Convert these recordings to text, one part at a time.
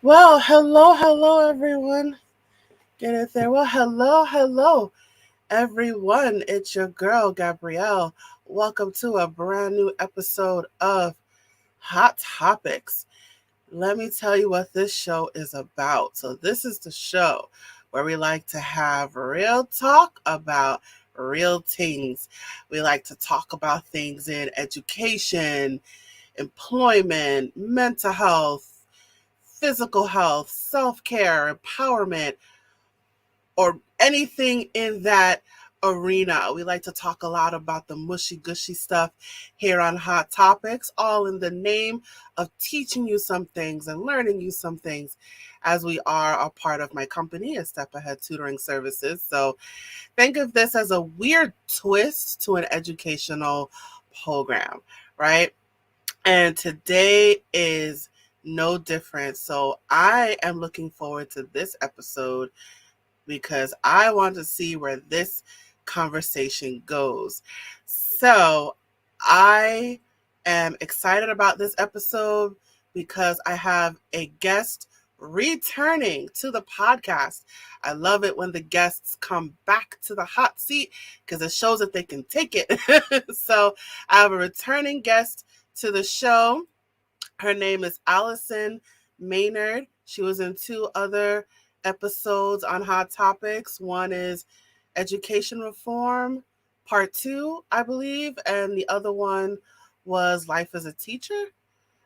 Well, hello, everyone. Get it there. Well, hello, everyone. It's your girl, Gabrielle. Welcome to a brand new episode of Hot Topics. Let me tell you what this show is about. So, this is the show where we like to have real talk about real things. We like to talk about things in education, employment, mental health, physical health, self-care, empowerment, or anything in that arena. We like to talk a lot about the mushy gushy stuff here on Hot Topics, all in the name of teaching you some things and learning you some things, as we are a part of my company, a Step Ahead Tutoring Services. So think of this as a weird twist to an educational program, right? And today is no different. So I am looking forward to this episode because I want to see where this conversation goes. So I am excited about this episode because I have a guest returning to the podcast. I love it when the guests come back to the hot seat because it shows that they can take it. So I have a returning guest to the show. Her name is Allison Maynard. She was in two other episodes on Hot Topics. One is Education Reform, Part 2, I believe, and the other one was Life as a Teacher,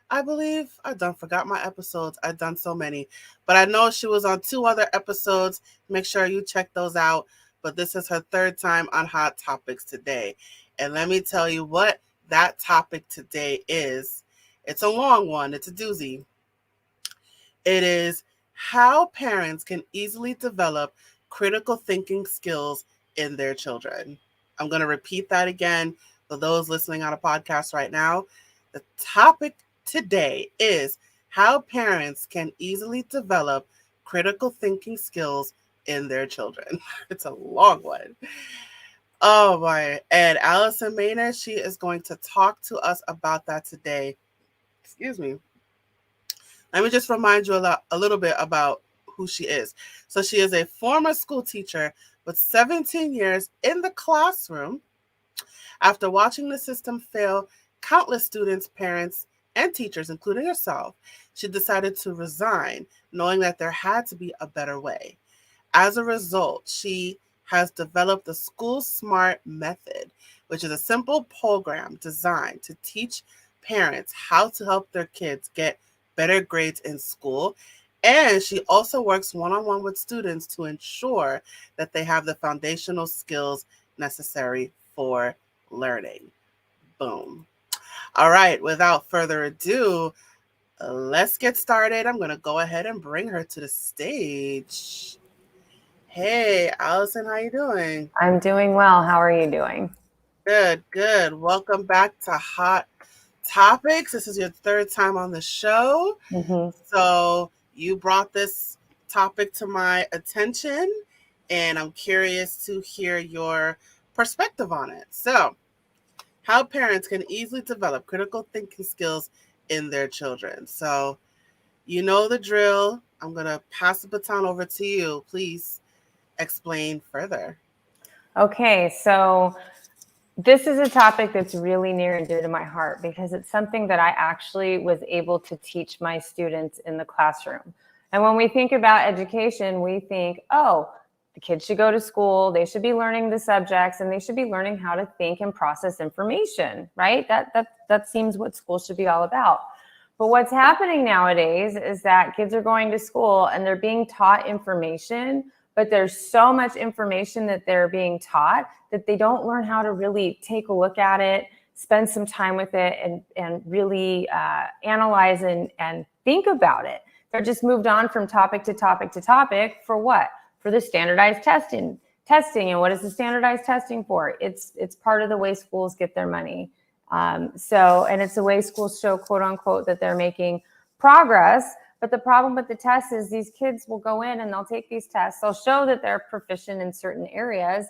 I believe. I done forgot my episodes. I've done so many. But I know she was on two other episodes. Make sure you check those out. But this is her third time on Hot Topics today. And let me tell you what that topic today is. It's a long one. It's a doozy. It is how parents can easily develop critical thinking skills in their children. I'm going to repeat that again for those listening on a podcast right now. The topic today is how parents can easily develop critical thinking skills in their children. It's a long one. Oh boy. And Allison Maynard, she is going to talk to us about that today. Excuse me. Let me just remind you a little bit about who she is. So she is a former school teacher with 17 years in the classroom. After watching the system fail countless students, parents, and teachers, including herself, she decided to resign, knowing that there had to be a better way. As a result, she has developed the School Smart Method, which is a simple program designed to teach parents how to help their kids get better grades in school. And she also works one-on-one with students to ensure that they have the foundational skills necessary for learning. Boom. All right, without further ado, let's get started. I'm going to go ahead and bring her to the stage. Hey, Allison, how you doing? I'm doing well. How are you doing? Good. Welcome back to Hot Topics. This is your third time on the show. Mm-hmm. So you brought this topic to my attention, and I'm curious to hear your perspective on it. So, how parents can easily develop critical thinking skills in their children. So, you know the drill. I'm going to pass the baton over to you. Please explain further. Okay, so this is a topic that's really near and dear to my heart because it's something that I actually was able to teach my students in the classroom. And when we think about education, we think, oh, the kids should go to school, they should be learning the subjects, and they should be learning how to think and process information, right? That seems what school should be all about. But what's happening nowadays is that kids are going to school and they're being taught information, but there's so much information that they're being taught that they don't learn how to really take a look at it, spend some time with it, and really analyze and think about it. They're just moved on from topic to topic to topic for what? For the standardized testing. And what is the standardized testing for? It's part of the way schools get their money. And it's the way schools show, quote unquote, that they're making progress. But the problem with the tests is these kids will go in and they'll take these tests. They'll show that they're proficient in certain areas,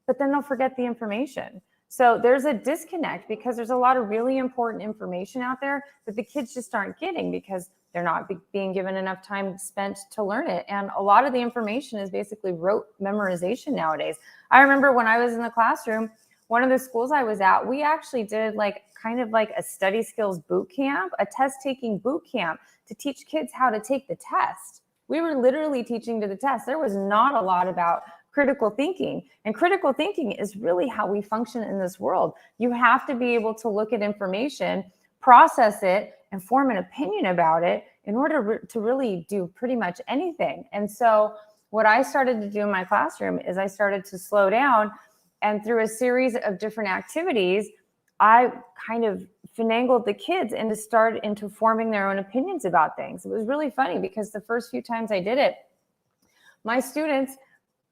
but then they'll forget the information. So there's a disconnect because there's a lot of really important information out there that the kids just aren't getting because they're not being given enough time spent to learn it. And a lot of the information is basically rote memorization nowadays. I remember when I was in the classroom, one of the schools I was at, we actually did like kind of like a study skills boot camp, a test taking boot camp to teach kids how to take the test. We were literally teaching to the test. There was not a lot about critical thinking. And critical thinking is really how we function in this world. You have to be able to look at information, process it, and form an opinion about it in order to really do pretty much anything. And so what I started to do in my classroom is I started to slow down, and through a series of different activities, I kind of finagled the kids into forming their own opinions about things. It was really funny because the first few times I did it, my students,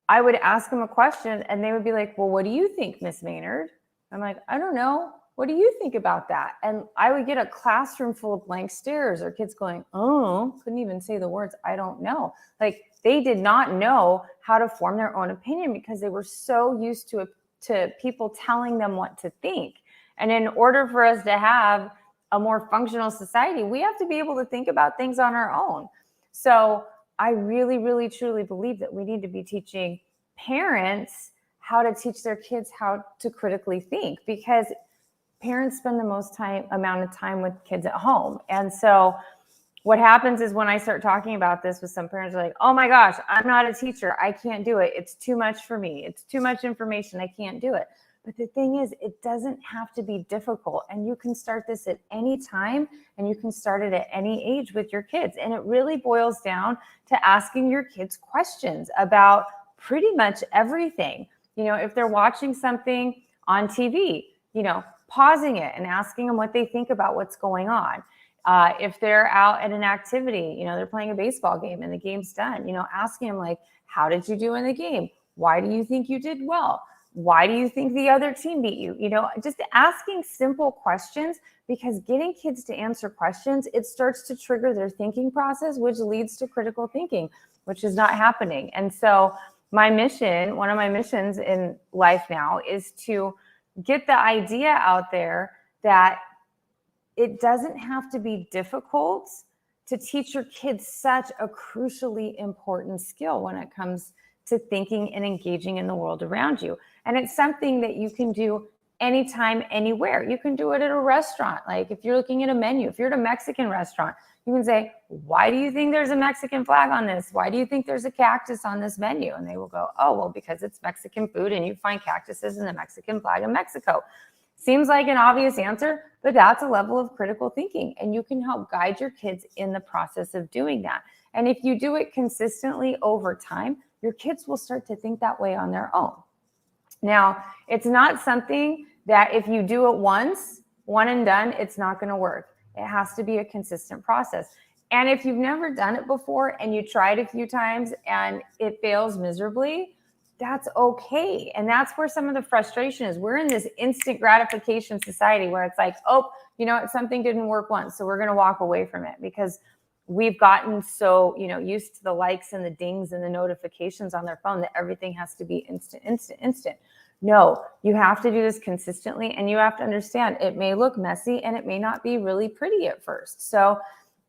I would ask them a question and they would be like, well, what do you think, Miss Maynard? I'm like, I don't know. What do you think about that? And I would get a classroom full of blank stares or kids going, oh, couldn't even say the words, I don't know. Like they did not know how to form their own opinion because they were so used to people telling them what to think. And in order for us to have a more functional society, we have to be able to think about things on our own. So I really, really, truly believe that we need to be teaching parents how to teach their kids how to critically think, because parents spend the most amount of time with kids at home. And so what happens is when I start talking about this with some parents, are like, oh my gosh, I'm not a teacher. I can't do it. It's too much for me. It's too much information. I can't do it. But the thing is, it doesn't have to be difficult. And you can start this at any time, and you can start it at any age with your kids. And it really boils down to asking your kids questions about pretty much everything. You know, if they're watching something on TV, you know, pausing it and asking them what they think about what's going on. If they're out at an activity, you know, they're playing a baseball game and the game's done, you know, asking them like, how did you do in the game? Why do you think you did well? Why do you think the other team beat you? You know, just asking simple questions, because getting kids to answer questions, it starts to trigger their thinking process, which leads to critical thinking, which is not happening. And so my mission, one of my missions in life now, is to get the idea out there that it doesn't have to be difficult to teach your kids such a crucially important skill when it comes to thinking and engaging in the world around you. And it's something that you can do anytime, anywhere. You can do it at a restaurant. Like if you're looking at a menu, if you're at a Mexican restaurant, you can say, why do you think there's a Mexican flag on this? Why do you think there's a cactus on this menu? And they will go, oh, well, because it's Mexican food and you find cactuses in the Mexican flag in Mexico. Seems like an obvious answer, but that's a level of critical thinking. And you can help guide your kids in the process of doing that. And if you do it consistently over time, your kids will start to think that way on their own. Now, it's not something that if you do it once, one and done, it's not going to work. It has to be a consistent process. And if you've never done it before and you tried a few times and it fails miserably, that's okay. And that's where some of the frustration is. We're in this instant gratification society where it's like, oh, you know, something didn't work once, so we're going to walk away from it because we've gotten so, you know, used to the likes and the dings and the notifications on their phone that everything has to be instant. No, you have to do this consistently, and you have to understand it may look messy and it may not be really pretty at first. So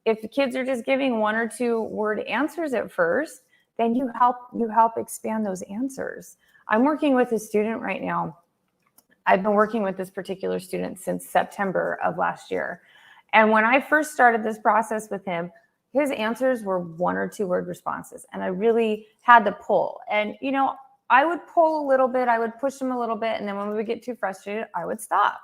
if the kids are just giving 1 or 2 word answers at first, then you help expand those answers. I'm working with a student right now. I've been working with this particular student since September of last year. And when I first started this process with him, his answers were 1 or 2 word responses. And I really had to pull. And, you know, I would pull a little bit, I would push him a little bit. And then when we would get too frustrated, I would stop.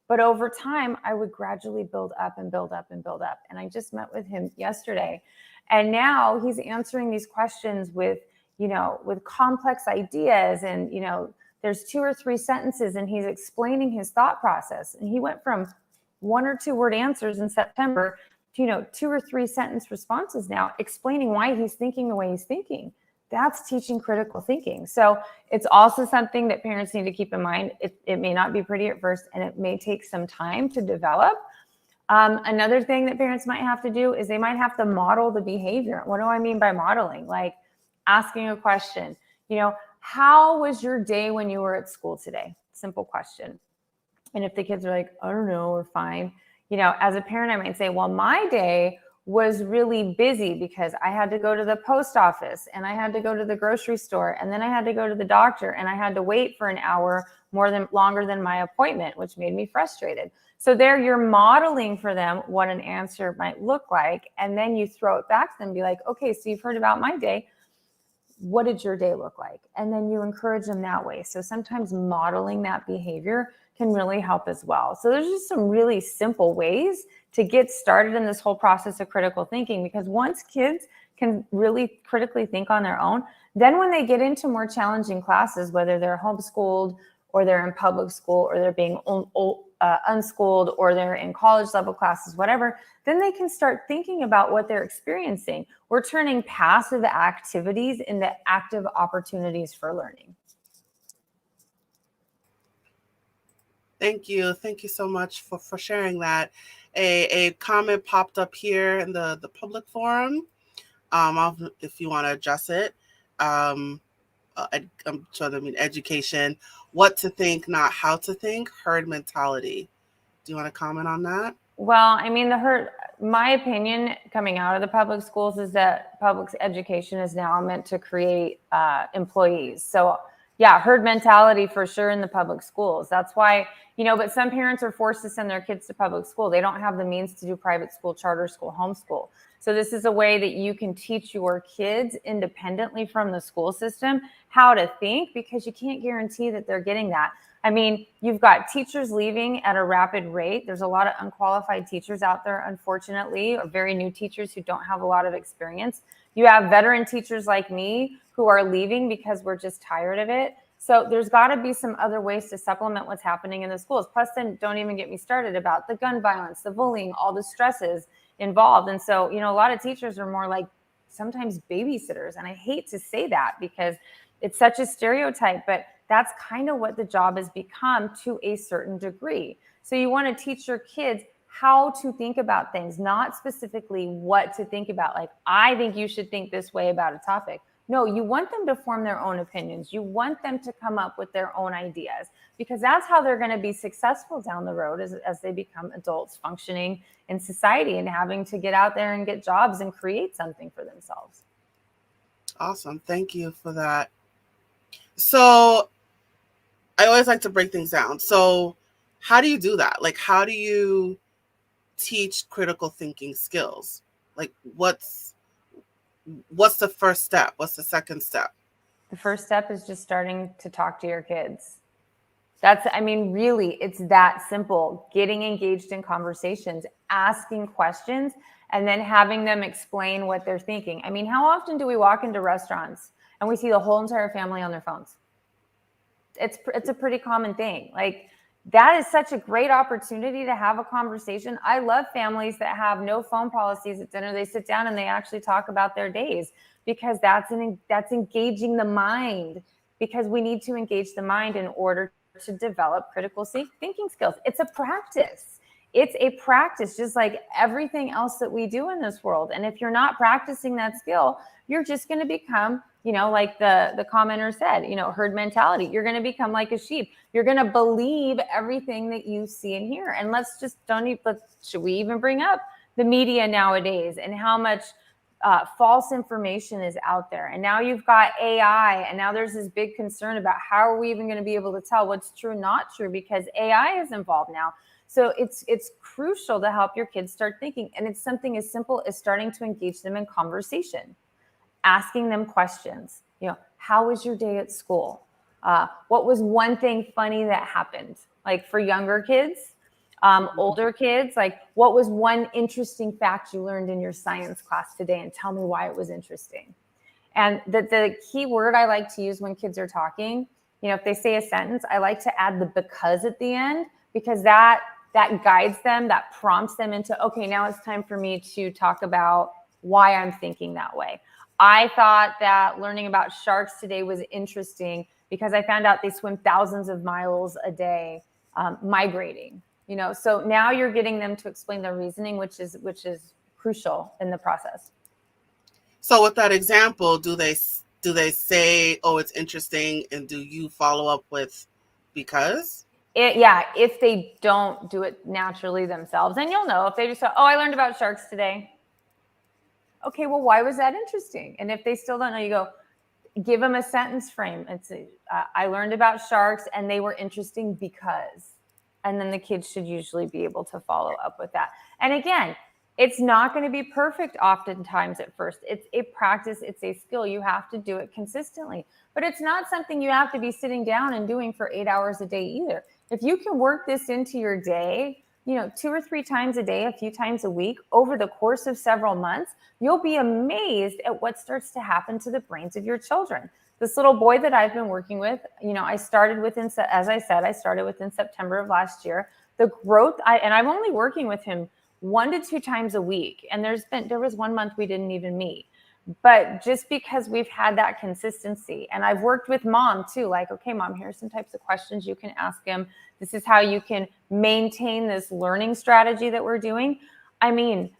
But over time, I would gradually build up and build up and build up. And I just met with him yesterday. And now he's answering these questions with, you know, with complex ideas. And, you know, there's 2 or 3 sentences and he's explaining his thought process. And he went from 1 or 2 word answers in September to, you know, 2 or 3 sentence responses now, explaining why he's thinking the way he's thinking. That's teaching critical thinking. So it's also something that parents need to keep in mind. It may not be pretty at first, and it may take some time to develop. Another thing that parents might have to do is they might have to model the behavior. What do I mean by modeling? Like asking a question, you know, how was your day when you were at school today? Simple question. And if the kids are like, I don't know, we're fine. As a parent, I might say, well, my day was really busy because I had to go to the post office and I had to go to the grocery store and then I had to go to the doctor and I had to wait for an hour longer than my appointment, which made me frustrated. So there you're modeling for them what an answer might look like. And then you throw it back to them and be like, okay, so you've heard about my day. What did your day look like? And then you encourage them that way. So sometimes modeling that behavior can really help as well. So there's just some really simple ways to get started in this whole process of critical thinking, because once kids can really critically think on their own, then when they get into more challenging classes, whether they're homeschooled or they're in public school or they're being unschooled or they're in college level classes, whatever, then they can start thinking about what they're experiencing. We're turning passive activities into active opportunities for learning. Thank you. Thank you so much for sharing that. A comment popped up here in the public forum. If you want to address it. I'm trying to mean education. What to think, not how to think. Herd mentality. Do you want to comment on that? Well, I mean, my opinion coming out of the public schools is that public education is now meant to create employees. So yeah, herd mentality for sure in the public schools. That's why, but some parents are forced to send their kids to public school. They don't have the means to do private school, charter school, homeschool. So this is a way that you can teach your kids independently from the school system how to think, because you can't guarantee that they're getting that. I mean, you've got teachers leaving at a rapid rate. There's a lot of unqualified teachers out there, unfortunately, or very new teachers who don't have a lot of experience. You have veteran teachers like me who are leaving because we're just tired of it. So there's got to be some other ways to supplement what's happening in the schools. Plus, then don't even get me started about the gun violence, the bullying, all the stresses involved. And so, a lot of teachers are more like sometimes babysitters. And I hate to say that because it's such a stereotype, but that's kind of what the job has become to a certain degree. So you want to teach your kids how to think about things, not specifically what to think about. Like, I think you should think this way about a topic. No, you want them to form their own opinions. You want them to come up with their own ideas, because that's how they're going to be successful down the road as they become adults functioning in society and having to get out there and get jobs and create something for themselves. Awesome. Thank you for that. So I always like to break things down. So how do you do that? Like, how do you teach critical thinking skills? Like, what's the first step? What's the second step? The first step is just starting to talk to your kids. Really, it's that simple. Getting engaged in conversations, asking questions, and then having them explain what they're thinking. I mean, how often do we walk into restaurants and we see the whole entire family on their phones? It's a pretty common thing. Like, that is such a great opportunity to have a conversation. I love families that have no phone policies at dinner. They sit down and they actually talk about their days, because that's engaging the mind, because we need to engage the mind in order to develop critical thinking skills. It's a practice. It's a practice, just like everything else that we do in this world. And if you're not practicing that skill, you're just going to become, like the commenter said, herd mentality. You're going to become like a sheep. You're going to believe everything that you see and hear. And should we even bring up the media nowadays and how much false information is out there? And now you've got AI, and now there's this big concern about how are we even going to be able to tell what's true and not true, because AI is involved now. So it's crucial to help your kids start thinking. And it's something as simple as starting to engage them in conversation, asking them questions. How was your day at school? What was one thing funny that happened? Like, for younger kids, older kids, like, what was one interesting fact you learned in your science class today, and tell me why it was interesting. And the key word I like to use when kids are talking, if they say a sentence, I like to add the because at the end, because that guides them, that prompts them into, okay, now it's time for me to talk about why I'm thinking that way. I thought that learning about sharks today was interesting because I found out they swim thousands of miles a day, migrating. So now you're getting them to explain their reasoning, which is crucial in the process. So with that example, do they say, oh, it's interesting, and do you follow up with because? if they don't do it naturally themselves. And you'll know if they just say, oh, I learned about sharks today. Okay, well, why was that interesting? And if they still don't know, you go, give them a sentence frame. It's I learned about sharks and they were interesting because, and then the kids should usually be able to follow up with that. And again, it's not going to be perfect oftentimes at first. It's a practice, it's a skill. You have to do it consistently, but it's not something you have to be sitting down and doing for 8 hours a day either. If you can work this into your day, 2 or 3 times a day, a few times a week over the course of several months, you'll be amazed at what starts to happen to the brains of your children. This little boy that I've been working with, I started within September of last year. The growth, and I'm only working with him 1 to 2 times a week. And there was 1 month we didn't even meet. But just because we've had that consistency, and I've worked with mom too, like, okay, mom, here's some types of questions you can ask him. This is how you can maintain this learning strategy that we're doing. I mean,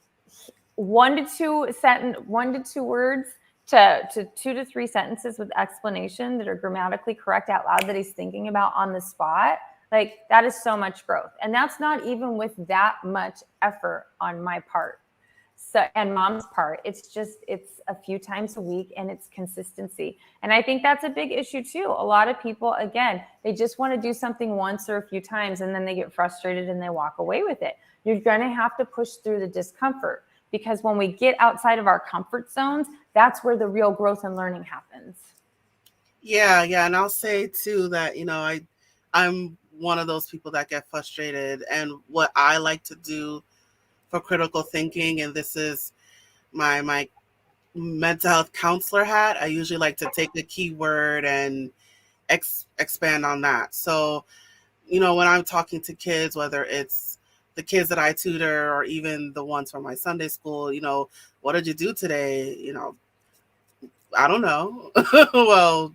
1 to 2 words to 2 to 3 sentences with explanation that are grammatically correct out loud that he's thinking about on the spot. Like, that is so much growth. And that's not even with that much effort on my part. And mom's part, it's a few times a week and it's consistency. And I think that's a big issue too. A lot of people, again, they just want to do something once or a few times and then they get frustrated and they walk away with it. You're going to have to push through the discomfort, because when we get outside of our comfort zones, that's where the real growth and learning happens. Yeah. And I'll say too that, I'm one of those people that get frustrated. And what I like to do for critical thinking, and this is my mental health counselor hat, I usually like to take a keyword and expand on that. So, when I'm talking to kids, whether it's the kids that I tutor or even the ones from my Sunday school, what did you do today? I don't know. Well,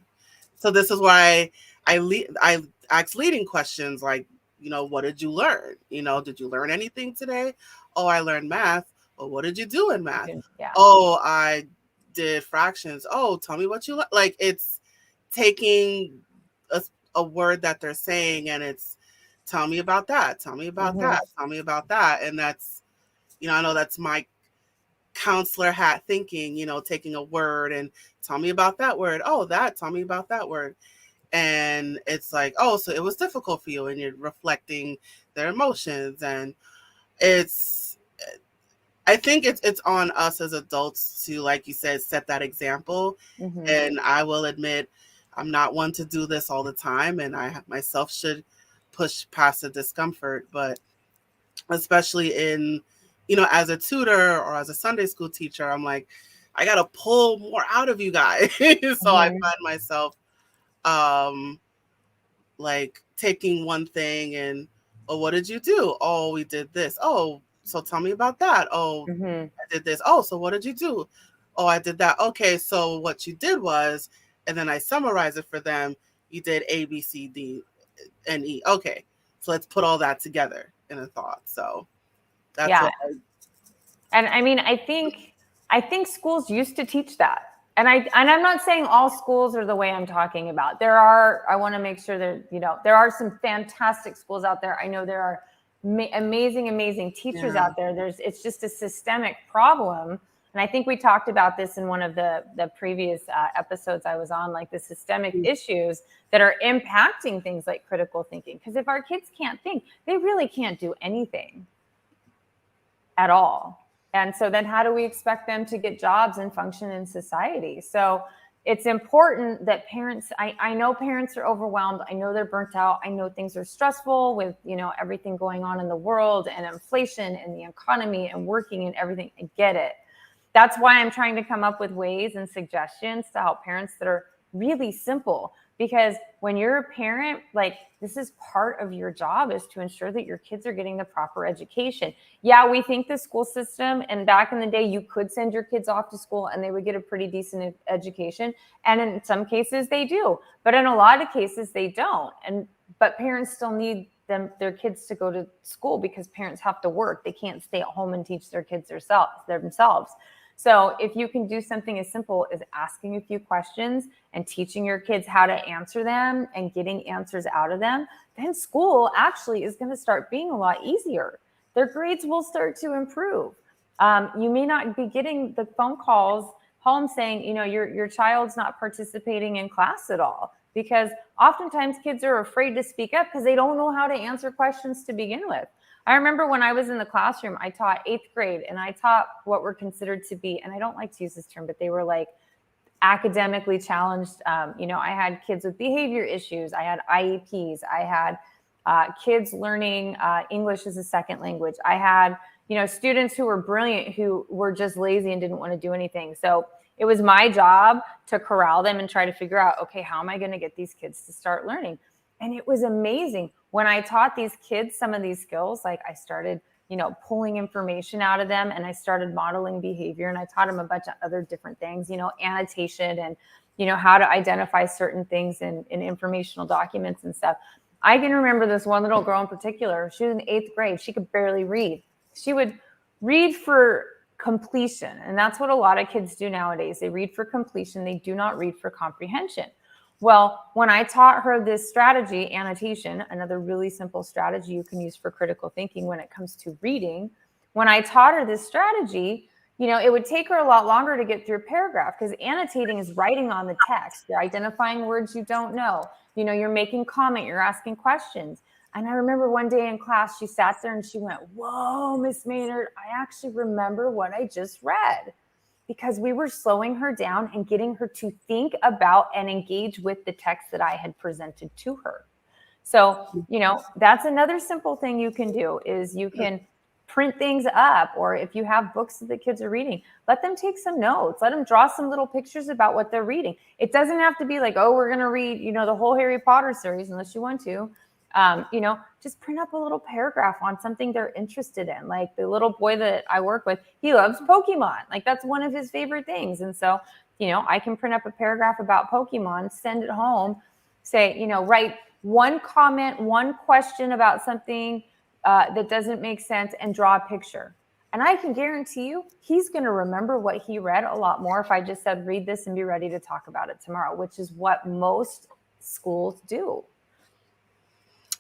so this is why I ask leading questions like, what did you learn? Did you learn anything today? Oh, I learned math. Well, what did you do in math? Yeah. Oh, I did fractions. Oh, tell me what you like. It's taking a word that they're saying and it's tell me about that. Tell me about that. Tell me about that. And that's, I know that's my counselor hat thinking, taking a word and tell me about that word. Oh, tell me about that word. And it's like, oh, so it was difficult for you, and you're reflecting their emotions. And I think it's on us as adults to, like you said, set that example. And I will admit, I'm not one to do this all the time, and I myself should push past the discomfort. But especially in, as a tutor or as a Sunday school teacher, I'm like, I got to pull more out of you guys. So I find myself like taking one thing and, oh, what did you do? Oh, we did this. Oh, so tell me about that. Oh, I did this. Oh, so what did you do? Oh, I did that. Okay, so what you did was, and then I summarize it for them. You did A, B, C, D, and E. Okay, so let's put all that together in a thought. So that's what and I mean, I think schools used to teach that. And I'm not saying all schools are the way I'm talking about. I want to make sure that, there are some fantastic schools out there. I know there are amazing teachers out there. It's just a systemic problem. And I think we talked about this in one of the previous episodes I was on, like the systemic issues that are impacting things like critical thinking. Because if our kids can't think, they really can't do anything at all. And so then how do we expect them to get jobs and function in society? So it's important that parents, I know parents are overwhelmed. I know they're burnt out. I know things are stressful with, everything going on in the world and inflation and the economy and working and everything. I get it. That's why I'm trying to come up with ways and suggestions to help parents that are really simple. Because when you're a parent, like, this is part of your job, is to ensure that your kids are getting the proper education. Yeah, we think the school system, and back in the day, you could send your kids off to school and they would get a pretty decent education. And in some cases they do, but in a lot of cases they don't. But parents still need their kids to go to school because parents have to work. They can't stay at home and teach their kids themselves. So if you can do something as simple as asking a few questions and teaching your kids how to answer them and getting answers out of them, then school actually is going to start being a lot easier. Their grades will start to improve. You may not be getting the phone calls home saying, your child's not participating in class at all, because oftentimes kids are afraid to speak up because they don't know how to answer questions to begin with. I remember when I was in the classroom, I taught 8th grade, and I taught what were considered to be, and I don't like to use this term, but they were like academically challenged. I had kids with behavior issues. I had IEPs. I had kids learning English as a second language. I had, students who were brilliant, who were just lazy and didn't want to do anything. So it was my job to corral them and try to figure out, okay, how am I going to get these kids to start learning? And it was amazing. When I taught these kids some of these skills, like I started, pulling information out of them, and I started modeling behavior, and I taught them a bunch of other different things, annotation and, how to identify certain things in informational documents and stuff. I can remember this one little girl in particular. She was in 8th grade. She could barely read. She would read for completion. And that's what a lot of kids do nowadays. They read for completion. They do not read for comprehension. Well, when I taught her this strategy, annotation, another really simple strategy you can use for critical thinking when it comes to reading, when I taught her this strategy, it would take her a lot longer to get through a paragraph, because annotating is writing on the text. You're identifying words you don't know. You're making comment, you're asking questions. And I remember one day in class, she sat there and she went, "Whoa, Miss Maynard, I actually remember what I just read." Because we were slowing her down and getting her to think about and engage with the text that I had presented to her. So, that's another simple thing you can do, is you can print things up, or if you have books that the kids are reading, let them take some notes, let them draw some little pictures about what they're reading. It doesn't have to be like, oh, we're going to read, the whole Harry Potter series, unless you want to. Just print up a little paragraph on something they're interested in. Like the little boy that I work with, he loves Pokemon. Like that's one of his favorite things. And so, I can print up a paragraph about Pokemon, send it home, say, write one comment, one question about something that doesn't make sense, and draw a picture. And I can guarantee you, he's going to remember what he read a lot more if I just said, read this and be ready to talk about it tomorrow, which is what most schools do.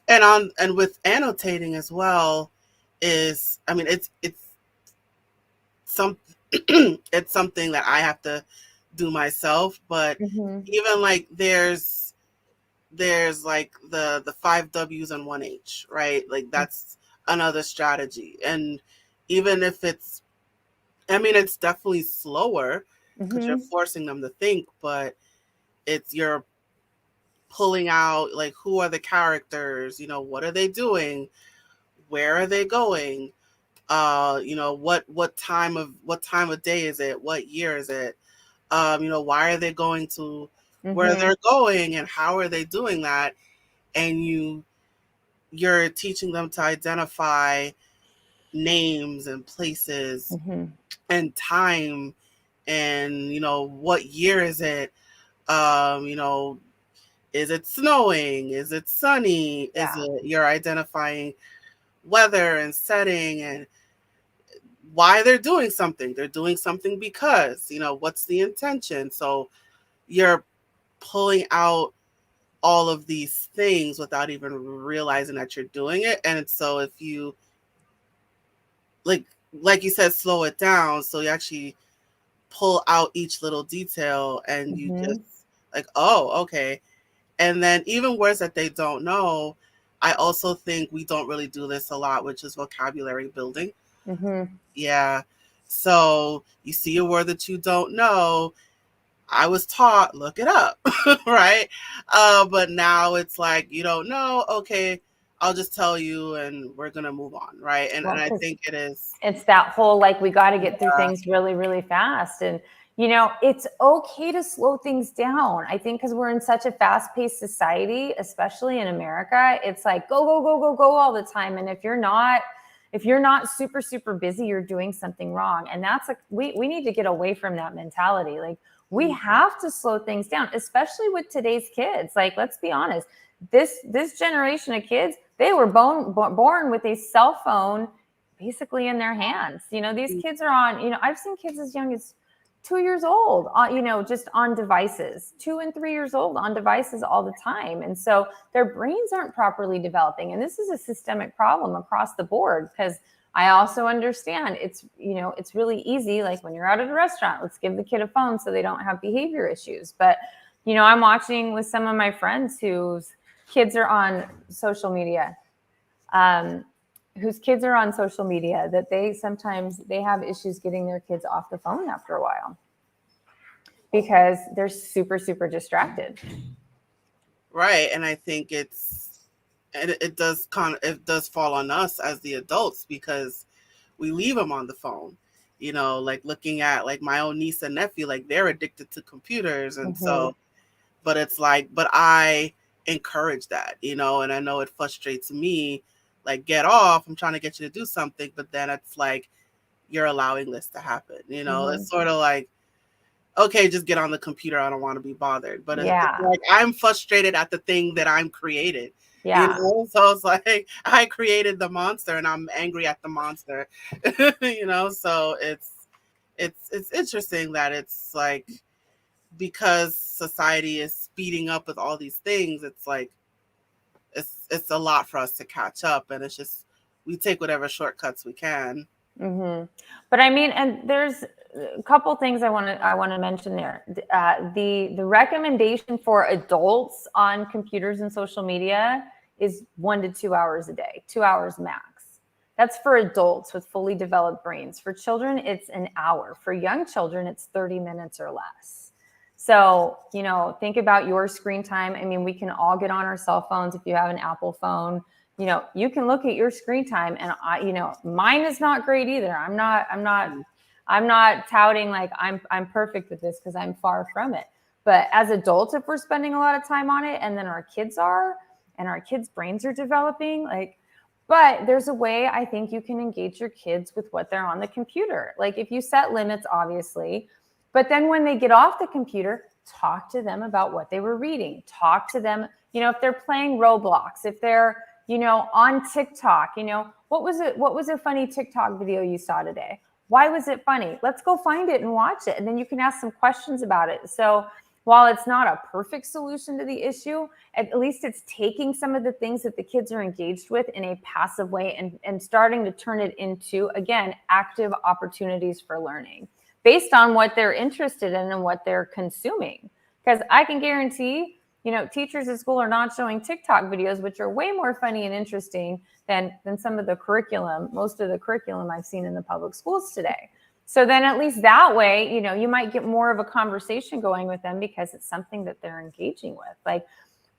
And with annotating as well it's it's something that I have to do myself, but even like there's like the 5 W's and 1 H, right? Like that's another strategy. And even if it's definitely slower because you're forcing them to think, but you're pulling out like, who are the characters, what are they doing, where are they going, what time of day is it, what year is it, why are they going to where they're going, and how are they doing that. And you're teaching them to identify names and places and time, and what year is it, is it snowing? Is it sunny? Yeah. Is it, you're identifying weather and setting and why they're doing something. They're doing something because, what's the intention? So you're pulling out all of these things without even realizing that you're doing it. And so if you, like you said, slow it down, so you actually pull out each little detail and you just like, oh, okay. And then even words that they don't know, I also think we don't really do this a lot, which is vocabulary building. Yeah. So you see a word that you don't know. I was taught, look it up, right? But now it's like, you don't know. Okay, I'll just tell you and we're going to move on, right? And I think it is. It's that whole, like, we got to get through things really, really fast. And it's okay to slow things down. I think because we're in such a fast-paced society, especially in America, it's like go, go, go, go, go all the time. And if you're not super, super busy, you're doing something wrong. And that's like, we need to get away from that mentality. Like, we have to slow things down, especially with today's kids. Like, let's be honest, this generation of kids, they were born with a cell phone basically in their hands. These kids are on, I've seen kids as young as 2 years old, just on devices, 2 and 3 years old on devices all the time. And so their brains aren't properly developing. And this is a systemic problem across the board, because I also understand it's really easy. Like when you're out at a restaurant, let's give the kid a phone so they don't have behavior issues. But, I'm watching with some of my friends whose kids are on social media, that they have issues getting their kids off the phone after a while because they're super, super distracted. Right. And I think it does fall on us as the adults, because we leave them on the phone, like looking at like my own niece and nephew, like they're addicted to computers. And so, but it's like, but I encourage that, and I know it frustrates me, like, get off, I'm trying to get you to do something. But then it's like, you're allowing this to happen. It's sort of like, okay, just get on the computer. I don't want to be bothered. But it's like, I'm frustrated at the thing that I'm created. Yeah. So it's like, I created the monster and I'm angry at the monster. So it's interesting that it's like, because society is speeding up with all these things, it's like, it's a lot for us to catch up, and it's just, we take whatever shortcuts we can. But I mean, and there's a couple things I want to mention there. The recommendation for adults on computers and social media is 1 to 2 hours a day, 2 hours max. That's for adults with fully developed brains. For children, it's an hour. For young children, it's 30 minutes or less. So, think about your screen time. I mean, we can all get on our cell phones. If you have an Apple phone, you can look at your screen time, and mine is not great either. I'm not touting like I'm perfect with this, because I'm far from it. But as adults, if we're spending a lot of time on it, and then our kids are, and our kids' brains are developing, but there's a way I think you can engage your kids with what they're on the computer. Like if you set limits, obviously, but then when they get off the computer, talk to them about what they were reading. Talk to them, if they're playing Roblox, if they're, on TikTok, what was a funny TikTok video you saw today? Why was it funny? Let's go find it and watch it. And then you can ask some questions about it. So while it's not a perfect solution to the issue, at least it's taking some of the things that the kids are engaged with in a passive way and starting to turn it into, again, active opportunities for learning based on what they're interested in and what they're consuming. Because I can guarantee, teachers at school are not showing TikTok videos, which are way more funny and interesting than some of the curriculum, most of the curriculum I've seen in the public schools today. So then at least that way, you might get more of a conversation going with them, because it's something that they're engaging with. Like,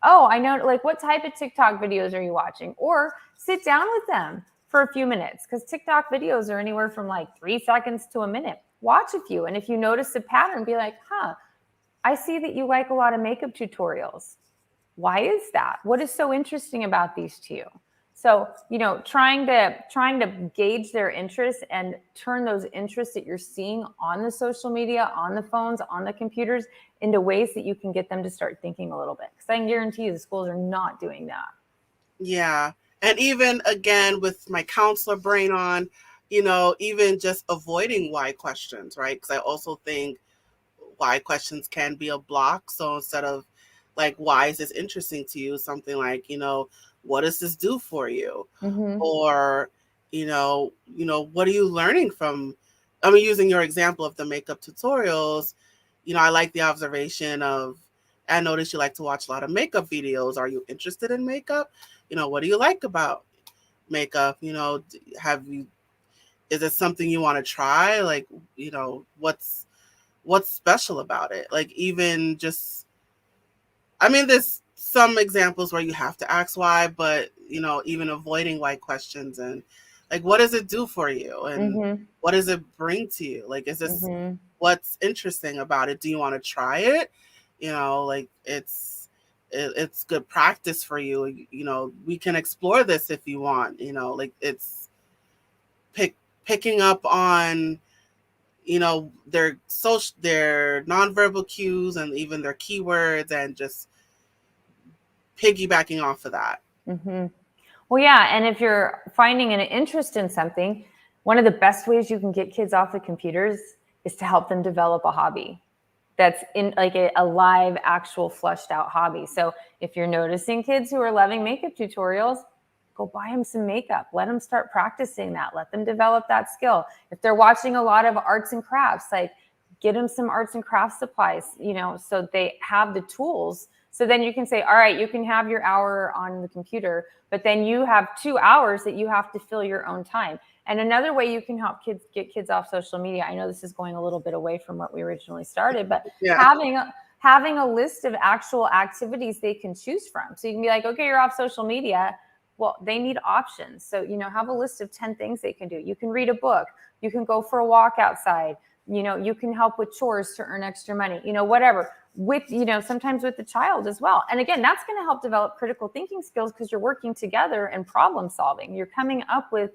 oh, I know, like, what type of TikTok videos are you watching? Or sit down with them for a few minutes, because TikTok videos are anywhere from like 3 seconds to a minute. Watch a few. And if you notice a pattern, be like, I see that you like a lot of makeup tutorials. Why is that? What is so interesting about these to you? So, trying to gauge their interests and turn those interests that you're seeing on the social media, on the phones, on the computers, into ways that you can get them to start thinking a little bit. Because I can guarantee you the schools are not doing that. Yeah. And even, again, with my counselor brain on, even just avoiding why questions, right? Because I also think why questions can be a block. So instead of like, why is this interesting to you? Something like, what does this do for you? Or, what are you learning from? I mean, using your example of the makeup tutorials, I like the observation of, I noticed you like to watch a lot of makeup videos. Are you interested in makeup? What do you like about makeup? Is it something you want to try? Like, what's special about it? Like, even just, I mean, there's some examples where you have to ask why, but, even avoiding why questions, and like, what does it do for you? And what does it bring to you? Like, is this what's interesting about it? Do you want to try it? Like, it's good practice for you. We can explore this if you want, like, it's picking up on, their nonverbal cues and even their keywords, and just piggybacking off of that. Well, Well, yeah. And if you're finding an interest in something, one of the best ways you can get kids off the computers is to help them develop a hobby that's in like a live, actual, flushed out hobby. So if you're noticing kids who are loving makeup tutorials, go buy them some makeup. Let them start practicing that. Let them develop that skill. If they're watching a lot of arts and crafts, like get them some arts and crafts supplies, so they have the tools. So then you can say, all right, you can have your hour on the computer, but then you have 2 hours that you have to fill your own time. And another way you can help get kids off social media, I know this is going a little bit away from what we originally started, but having a list of actual activities they can choose from. So you can be like, okay, you're off social media. Well, they need options. So, have a list of 10 things they can do. You can read a book. You can go for a walk outside. You can help with chores to earn extra money, whatever. With, sometimes with the child as well. And again, that's going to help develop critical thinking skills because you're working together and problem solving. You're coming up with,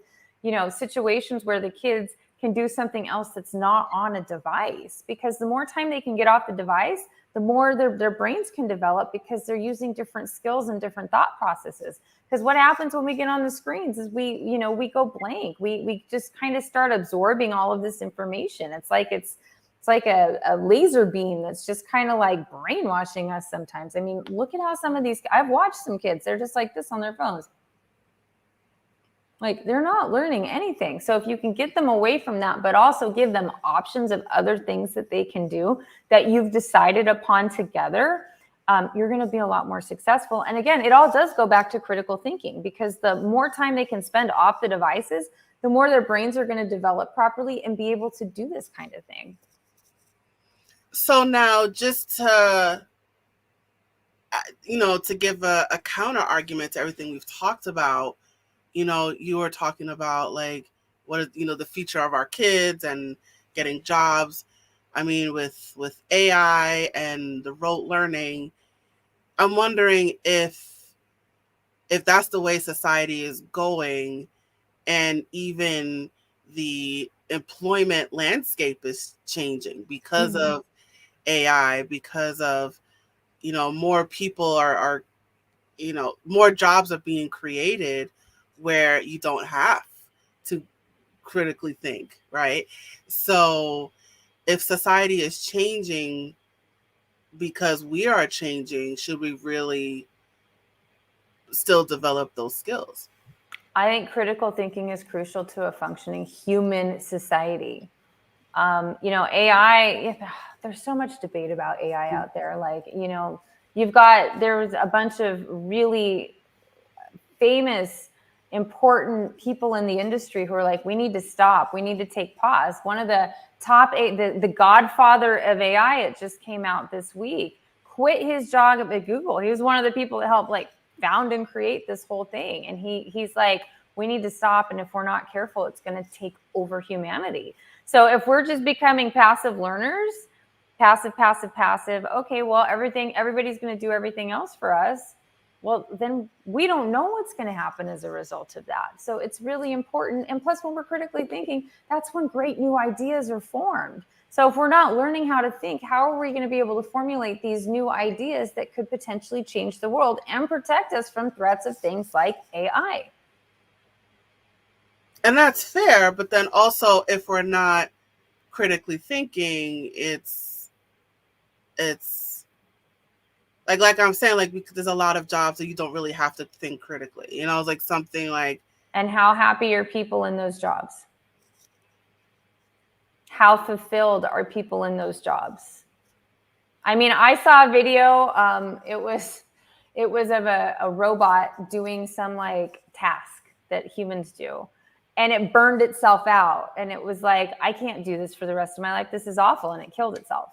situations where the kids can do something else that's not on a device, because the more time they can get off the device, the more their brains can develop, because they're using different skills and different thought processes. Because what happens when we get on the screens is we go blank. We just kind of start absorbing all of this information. It's like a laser beam that's just kind of like brainwashing us sometimes. I mean, look at how some of these, I've watched some kids, they're just like this on their phones. Like, they're not learning anything. So if you can get them away from that, but also give them options of other things that they can do that you've decided upon together, you're going to be a lot more successful. And again, it all does go back to critical thinking, because the more time they can spend off the devices, the more their brains are going to develop properly and be able to do this kind of thing. So now, just to give a counter argument to everything we've talked about, you were talking about like what is, the future of our kids and getting jobs. I mean, with AI and the rote learning, I'm wondering if that's the way society is going, and even the employment landscape is changing because of AI, because of, more people are more jobs are being created where you don't have to critically think, right? So if society is changing because we are changing, should we really still develop those skills? I think critical thinking is crucial to a functioning human society. AI, there's so much debate about AI out there. Like, there's a bunch of really famous, important people in the industry who are like, we need to stop. We need to take pause. One of the top 8, the godfather of AI, it just came out this week, quit his job at Google. He was one of the people that helped found and create this whole thing. And he's like, we need to stop. And if we're not careful, it's going to take over humanity. So if we're just becoming passive learners, passive, okay, well, everybody's going to do everything else for us. Well, then we don't know what's going to happen as a result of that. So it's really important. And plus, when we're critically thinking, that's when great new ideas are formed. So if we're not learning how to think, how are we going to be able to formulate these new ideas that could potentially change the world and protect us from threats of things like AI? And that's fair. But then also, if we're not critically thinking, it's like I'm saying, there's a lot of jobs that you don't really have to think critically. It's like something like. And how happy are people in those jobs? How fulfilled are people in those jobs? I mean, I saw a video. It was of a robot doing some task that humans do, and it burned itself out. And it was like, I can't do this for the rest of my life. This is awful. And it killed itself.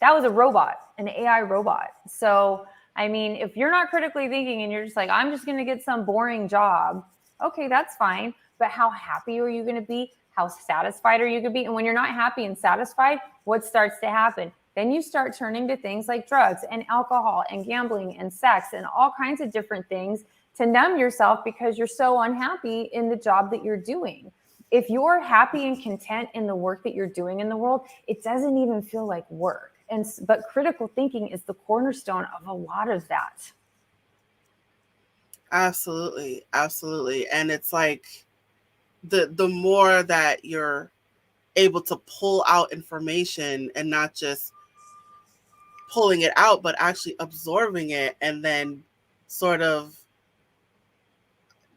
That was a robot, an AI robot. So, I mean, if you're not critically thinking and you're just like, I'm just going to get some boring job, okay, that's fine. But how happy are you going to be? How satisfied are you going to be? And when you're not happy and satisfied, what starts to happen? Then you start turning to things like drugs and alcohol and gambling and sex and all kinds of different things to numb yourself because you're so unhappy in the job that you're doing. If you're happy and content in the work that you're doing in the world, it doesn't even feel like work. But critical thinking is the cornerstone of a lot of that. Absolutely, absolutely. And it's like the more that you're able to pull out information and not just pulling it out, but actually absorbing it and then sort of,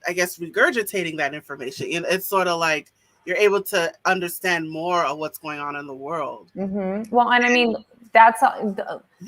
I guess, regurgitating that information. You know, it's sort of like you're able to understand more of what's going on in the world. Well, and I mean, that's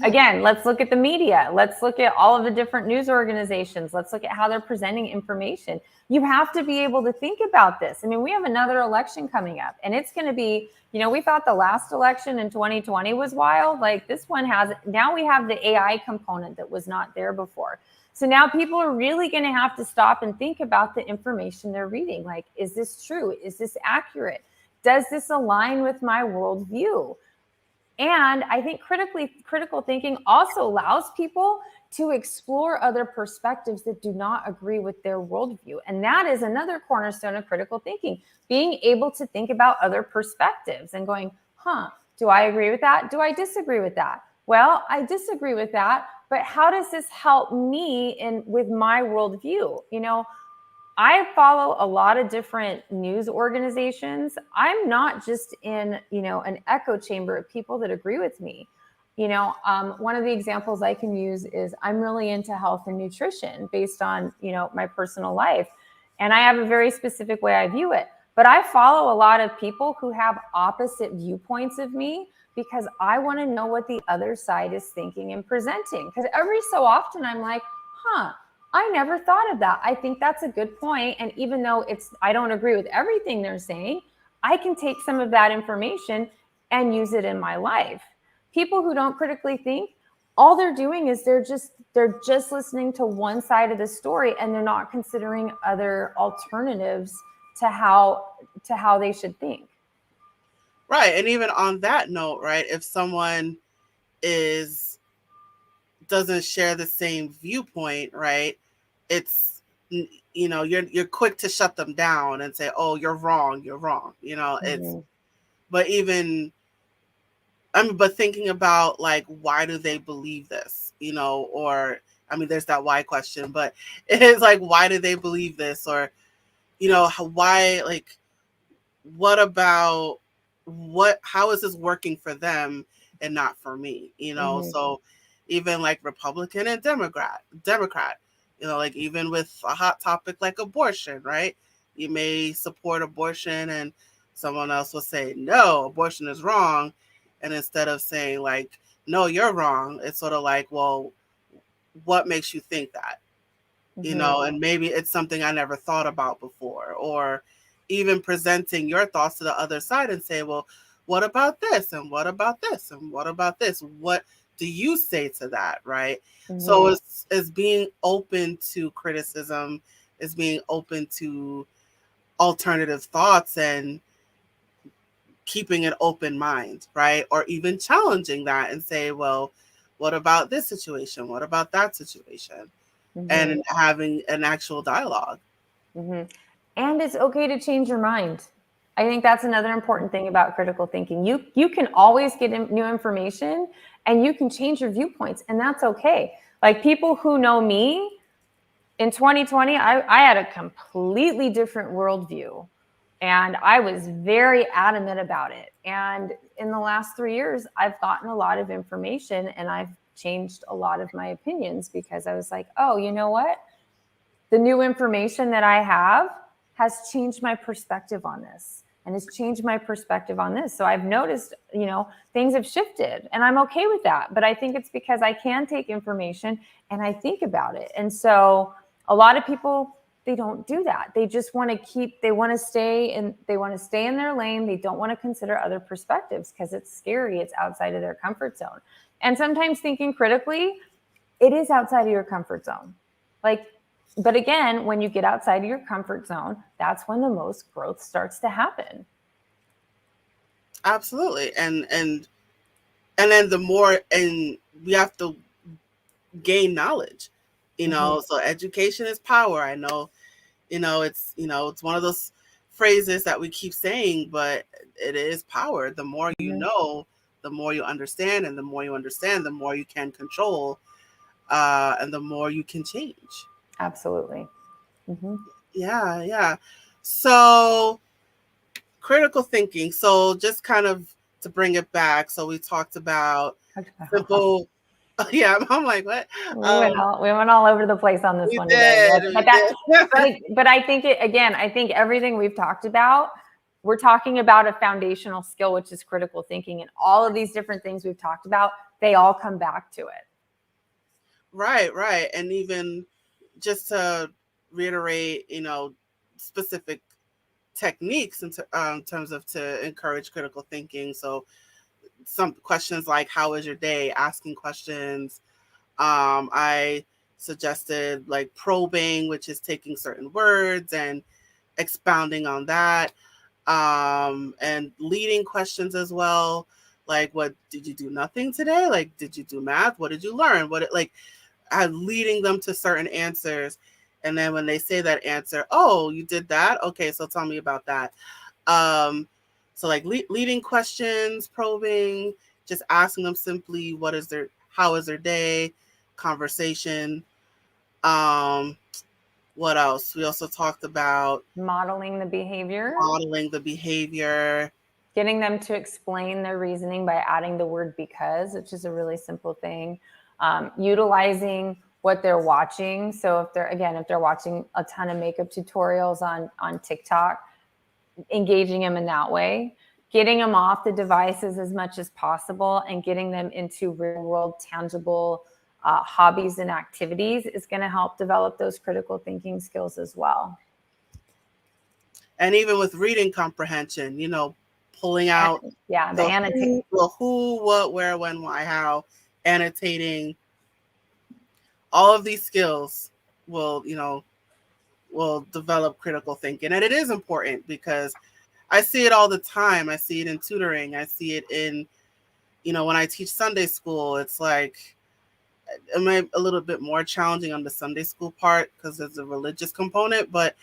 again, let's look at the media. Let's look at all of the different news organizations. Let's look at how they're presenting information. You have to be able to think about this. I mean, we have another election coming up, and it's going to be, you know, we thought the last election in 2020 was wild. Like this one has, now we have the AI component that was not there before. So now people are really going to have to stop and think about the information they're reading. Like, is this true? Is this accurate? Does this align with my worldview? And I think critical thinking also allows people to explore other perspectives that do not agree with their worldview. And that is another cornerstone of critical thinking, being able to think about other perspectives and going, do I agree with that? Do I disagree with that? Well, I disagree with that, but how does this help me with my worldview? You know, I follow a lot of different news organizations. I'm not just in, you know, an echo chamber of people that agree with me. You know, one of the examples I can use is I'm really into health and nutrition based on, you know, my personal life. And I have a very specific way I view it. But I follow a lot of people who have opposite viewpoints of me because I want to know what the other side is thinking and presenting. Because every so often I'm like, I never thought of that. I think that's a good point. And even though I don't agree with everything they're saying, I can take some of that information and use it in my life. People who don't critically think, all they're doing is they're just listening to one side of the story and they're not considering other alternatives to how they should think. Right. And even on that note, right, if someone doesn't share the same viewpoint, right, it's, you know, you're quick to shut them down and say, oh, you're wrong, you know. It's but even but thinking about like, why do they believe this, you know? Or I mean, there's that why question, but it's like, why do they believe this? Or, you know, why, like, what about how is this working for them and not for me, you know? So even like Republican and Democrat, you know, like even with a hot topic like abortion, right? You may support abortion and someone else will say, no, abortion is wrong. And instead of saying like, no, you're wrong, it's sort of like, well, what makes you think that? You know, and maybe it's something I never thought about before. Or even presenting your thoughts to the other side and say, well, what about this? And what about this? And what about this? What do you say to that? Right. So it's being open to criticism, is being open to alternative thoughts and keeping an open mind, right? Or even challenging that and say, well, what about this situation? What about that situation? And having an actual dialogue. And it's okay to change your mind. I think that's another important thing about critical thinking. You can always get new information and you can change your viewpoints, and that's okay. Like people who know me in 2020, I had a completely different worldview. And I was very adamant about it. And in the last 3 years, I've gotten a lot of information and I've changed a lot of my opinions because I was like, oh, you know what? The new information that I have has changed my perspective on this and has changed my perspective on this. So I've noticed, you know, things have shifted and I'm okay with that. But I think it's because I can take information and I think about it. And so a lot of people, they don't do that. They just want to stay in their lane. They don't want to consider other perspectives because it's scary. It's outside of their comfort zone. And sometimes thinking critically, it is outside of your comfort zone. But again, when you get outside of your comfort zone, that's when the most growth starts to happen. Absolutely. And then the more, and we have to gain knowledge, you know, so education is power. I know, it's one of those phrases that we keep saying, but it is power. The more you know, the more you understand, and the more you understand, the more you can control, and the more you can change. Absolutely. Mm-hmm. Yeah. So critical thinking. So just kind of to bring it back. So we talked about simple. Yeah, I'm like, what? We went all over the place on this We one today, did. but I think it again. I think everything we've talked about, we're talking about a foundational skill, which is critical thinking, and all of these different things we've talked about, they all come back to it. Right. And even just to reiterate, specific techniques in terms of to encourage critical thinking. So some questions like, how was your day? Asking questions. I suggested like probing, which is taking certain words and expounding on that. And leading questions as well. Like, what did you do? Nothing today? Like, did you do math? What did you learn? Leading them to certain answers. And then when they say that answer, oh, you did that? Okay, so tell me about that. So like leading questions, probing, just asking them simply, how is their day? Conversation. What else? We also talked about Modeling the behavior. Getting them to explain their reasoning by adding the word because, which is a really simple thing. Utilizing what they're watching. So if they're watching a ton of makeup tutorials on TikTok, engaging them in that way, getting them off the devices as much as possible and getting them into real world tangible hobbies and activities is going to help develop those critical thinking skills as well. And even with reading comprehension, pulling out the annotating. Who, what, where, when, why, how, annotating. All of these skills will develop critical thinking. And it is important because I see it all the time. I see it in tutoring. I see it in, when I teach Sunday school, it's like, it might be a little bit more challenging on the Sunday school part because there's a religious component, but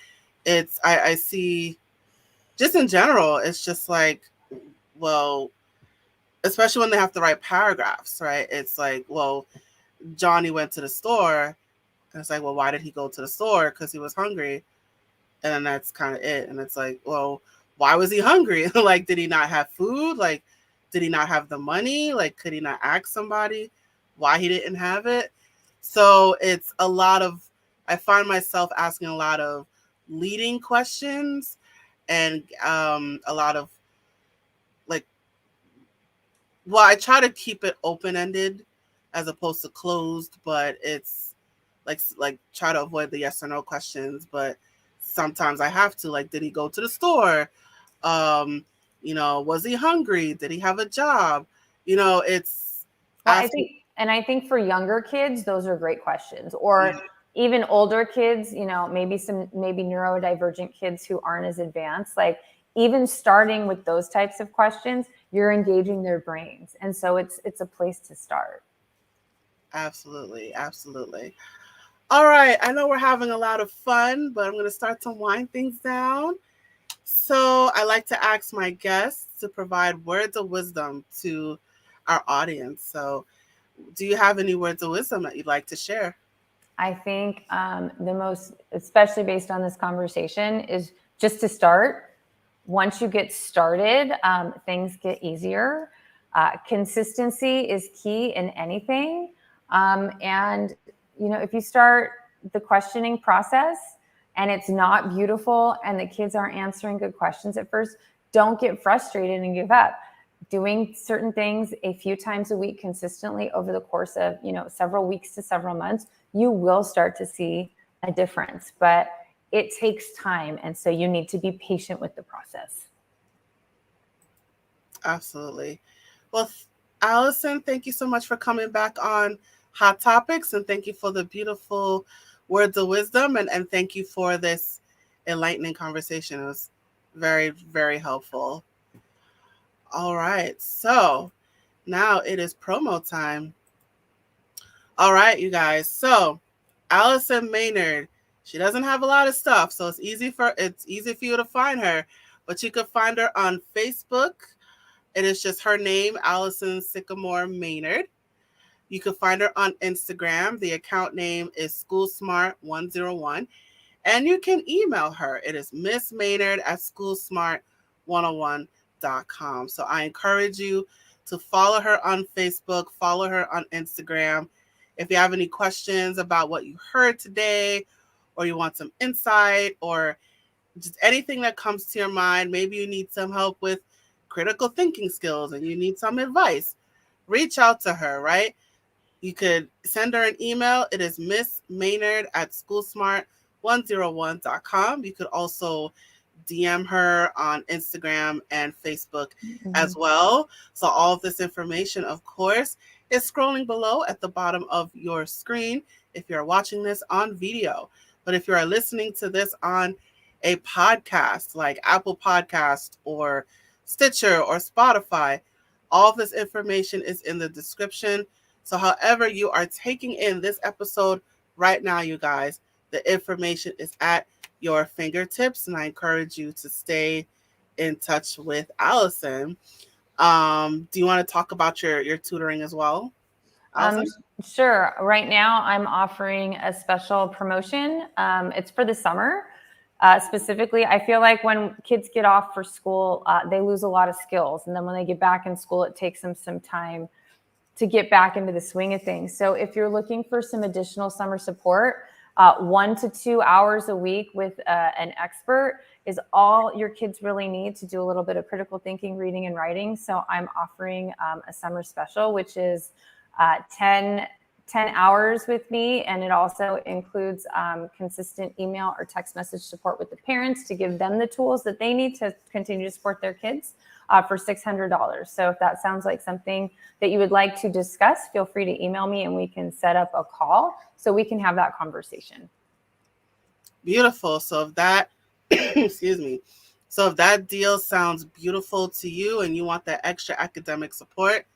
I see just in general, it's just like, well, especially when they have to write paragraphs, right? It's like, well, Johnny went to the store. And it's like, well, why did he go to the store? Because he was hungry. And then that's kind of it. And it's like, well, why was he hungry? Like, did he not have food? Like, did he not have the money? Like, could he not ask somebody why he didn't have it? So it's I find myself asking a lot of leading questions and a lot of I try to keep it open-ended as opposed to closed, but it's like try to avoid the yes or no questions, but sometimes I have to, like, did he go to the store? Was he hungry? Did he have a job? It's I think for younger kids, those are great questions. Or even older kids, maybe neurodivergent kids who aren't as advanced, like even starting with those types of questions, you're engaging their brains. And so it's a place to start. Absolutely. All right. I know we're having a lot of fun, but I'm going to start to wind things down. So I like to ask my guests to provide words of wisdom to our audience. So do you have any words of wisdom that you'd like to share? I think the most, especially based on this conversation, is just to start. Once you get started, things get easier. Consistency is key in anything. And, if you start the questioning process and it's not beautiful and the kids aren't answering good questions at first, don't get frustrated and give up. Doing certain things a few times a week consistently over the course of, several weeks to several months, you will start to see a difference. But it takes time. And so you need to be patient with the process. Absolutely. Well, Allison, thank you so much for coming back on Hot Topics, and thank you for the beautiful words of wisdom, and thank you for this enlightening conversation. It was very, very helpful. All right, so now it is promo time. All right, you guys. So Allison Maynard, she doesn't have a lot of stuff, so it's easy for you to find her, but you can find her on Facebook. It is just her name, Allison Sycamore Maynard. You can find her on Instagram. The account name is SchoolSmart101. And you can email her. It is Miss Maynard at schoolsmart101.com. So I encourage you to follow her on Facebook, follow her on Instagram. If you have any questions about what you heard today, or you want some insight, or just anything that comes to your mind, maybe you need some help with critical thinking skills and you need some advice, reach out to her, right? You could send her an email. It is Miss Maynard at schoolsmart101.com. You could also DM her on Instagram and Facebook as well. So all of this information, of course, is scrolling below at the bottom of your screen if you're watching this on video. But if you are listening to this on a podcast like Apple Podcast or Stitcher or Spotify, all of this information is in the description. So however you are taking in this episode right now, you guys, the information is at your fingertips, and I encourage you to stay in touch with Allison. Do you want to talk about your tutoring as well, Allison? Sure. Right now, I'm offering a special promotion. It's for the summer. Specifically, I feel like when kids get off for school, they lose a lot of skills. And then when they get back in school, it takes them some time to get back into the swing of things. So if you're looking for some additional summer support, 1 to 2 hours a week with an expert is all your kids really need to do a little bit of critical thinking, reading, and writing. So I'm offering a summer special, which is 10 hours with me, and it also includes consistent email or text message support with the parents to give them the tools that they need to continue to support their kids for $600. So if that sounds like something that you would like to discuss, feel free to email me and we can set up a call so we can have that conversation. Beautiful. So if that, excuse me. So if that deal sounds beautiful to you and you want that extra academic support,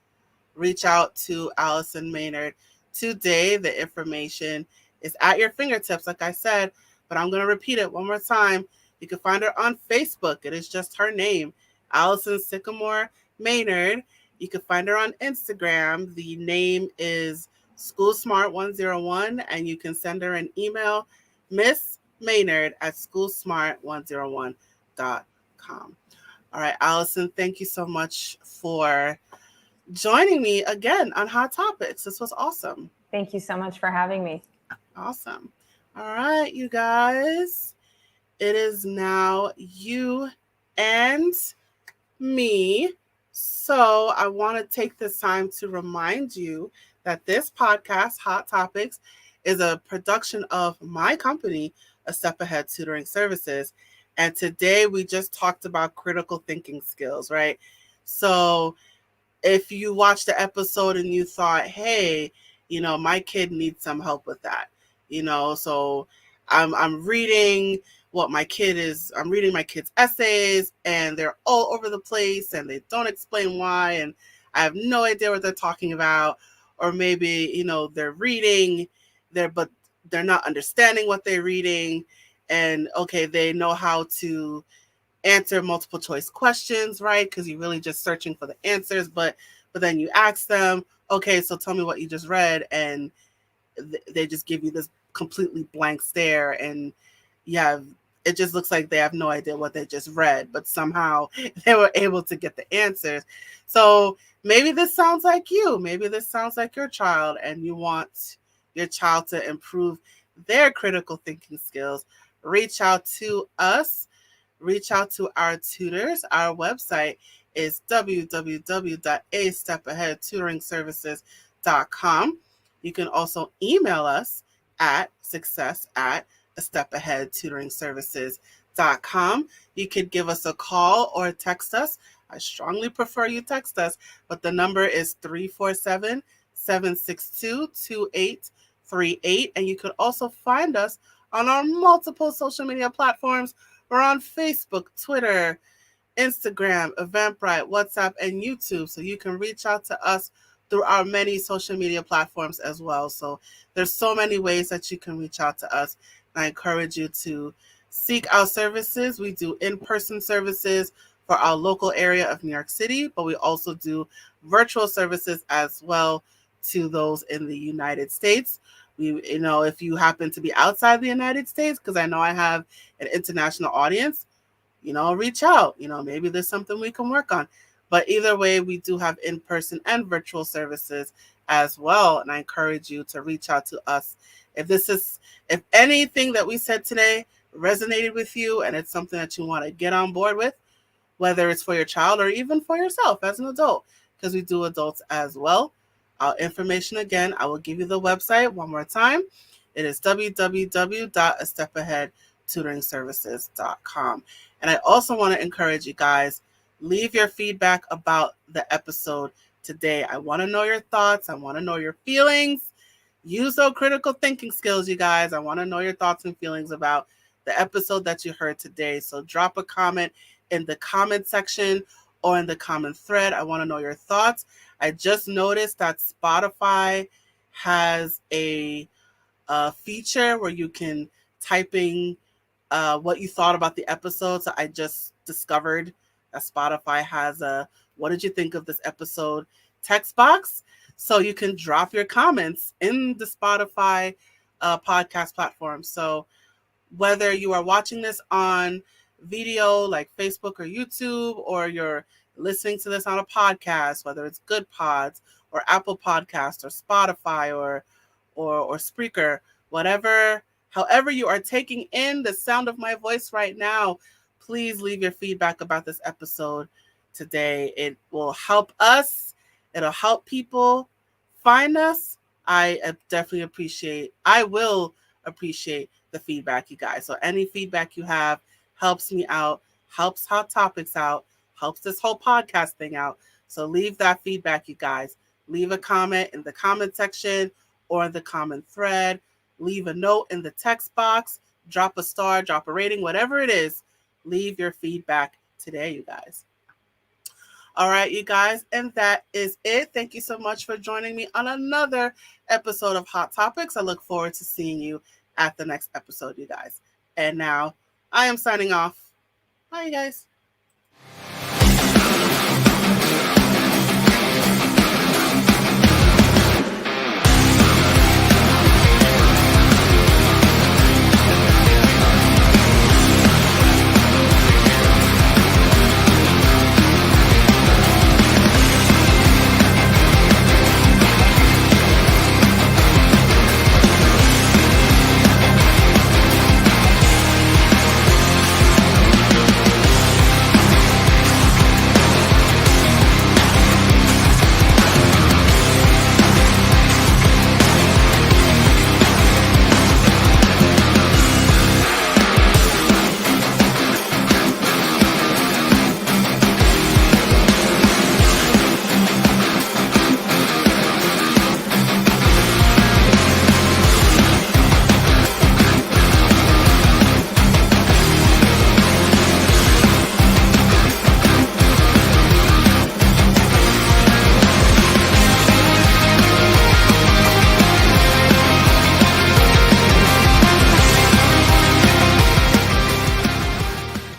reach out to Allison Maynard today. The information is at your fingertips, like I said, but I'm going to repeat it one more time. You can find her on Facebook. It is just her name, Allison Sycamore Maynard. You can find her on Instagram. The name is SchoolSmart101, and you can send her an email, Miss Maynard at SchoolSmart101.com. All right, Allison, thank you so much for joining me again on Hot Topics. This was awesome. Thank you so much for having me. Awesome. All right, you guys. It is now you and me. So I want to take this time to remind you that this podcast, Hot Topics, is a production of my company, A Step Ahead Tutoring Services. And today we just talked about critical thinking skills, right? So if you watched the episode and you thought, hey, my kid needs some help with that, so I'm reading my kids' essays and they're all over the place and they don't explain why, and I have no idea what they're talking about. Or maybe, they're reading but they're not understanding what they're reading. And okay, they know how to answer multiple choice questions, right? Because you're really just searching for the answers, but then you ask them, okay, so tell me what you just read, and they just give you this completely blank stare, and it just looks like they have no idea what they just read, but somehow they were able to get the answers. So maybe this sounds like you, maybe this sounds like your child, and you want your child to improve their critical thinking skills. Reach out to us. Reach out to our tutors. Our website is www.astepAheadTutoringServices.com. You can also email us at success@astepAheadTutoringServices.com. You could give us a call or text us. I strongly prefer you text us, but the number is 347-762-2838. And you could also find us on our multiple social media platforms. We're on Facebook, Twitter, Instagram, Eventbrite, WhatsApp, and YouTube. So you can reach out to us through our many social media platforms as well. So there's so many ways that you can reach out to us. And I encourage you to seek our services. We do in-person services for our local area of New York City, but we also do virtual services as well to those in the United States. If you happen to be outside the United States, because I know I have an international audience, reach out. Maybe there's something we can work on. But either way, we do have in-person and virtual services as well. And I encourage you to reach out to us. If anything that we said today resonated with you and it's something that you want to get on board with, whether it's for your child or even for yourself as an adult, because we do adults as well. Information again, I will give you the website one more time. It is www.astepaheadtutoringservices.com. And I also want to encourage you guys, leave your feedback about the episode today. I want to know your thoughts. I want to know your feelings. Use those critical thinking skills, you guys. I want to know your thoughts and feelings about the episode that you heard today. So drop a comment in the comment section or in the comment thread. I want to know your thoughts. I just noticed that Spotify has a feature where you can type in what you thought about the episode. So I just discovered that Spotify has a "What did you think of this episode?" text box. So you can drop your comments in the Spotify podcast platform. So whether you are watching this on video like Facebook or YouTube, or you're listening to this on a podcast, whether it's Good Pods or Apple Podcast or Spotify or Spreaker, however you are taking in the sound of my voice right now, please leave your feedback about this episode today. It will help us. It'll help people find us. I will appreciate the feedback, you guys. So any feedback you have helps me out, helps Hot Topics out, helps this whole podcast thing out. So leave that feedback, you guys. Leave a comment in the comment section or in the comment thread. Leave a note in the text box. Drop a star, drop a rating, whatever it is. Leave your feedback today, you guys. All right, you guys, and that is it. Thank you so much for joining me on another episode of Hot Topics. I look forward to seeing you at the next episode, you guys. And now I am signing off. Bye, you guys.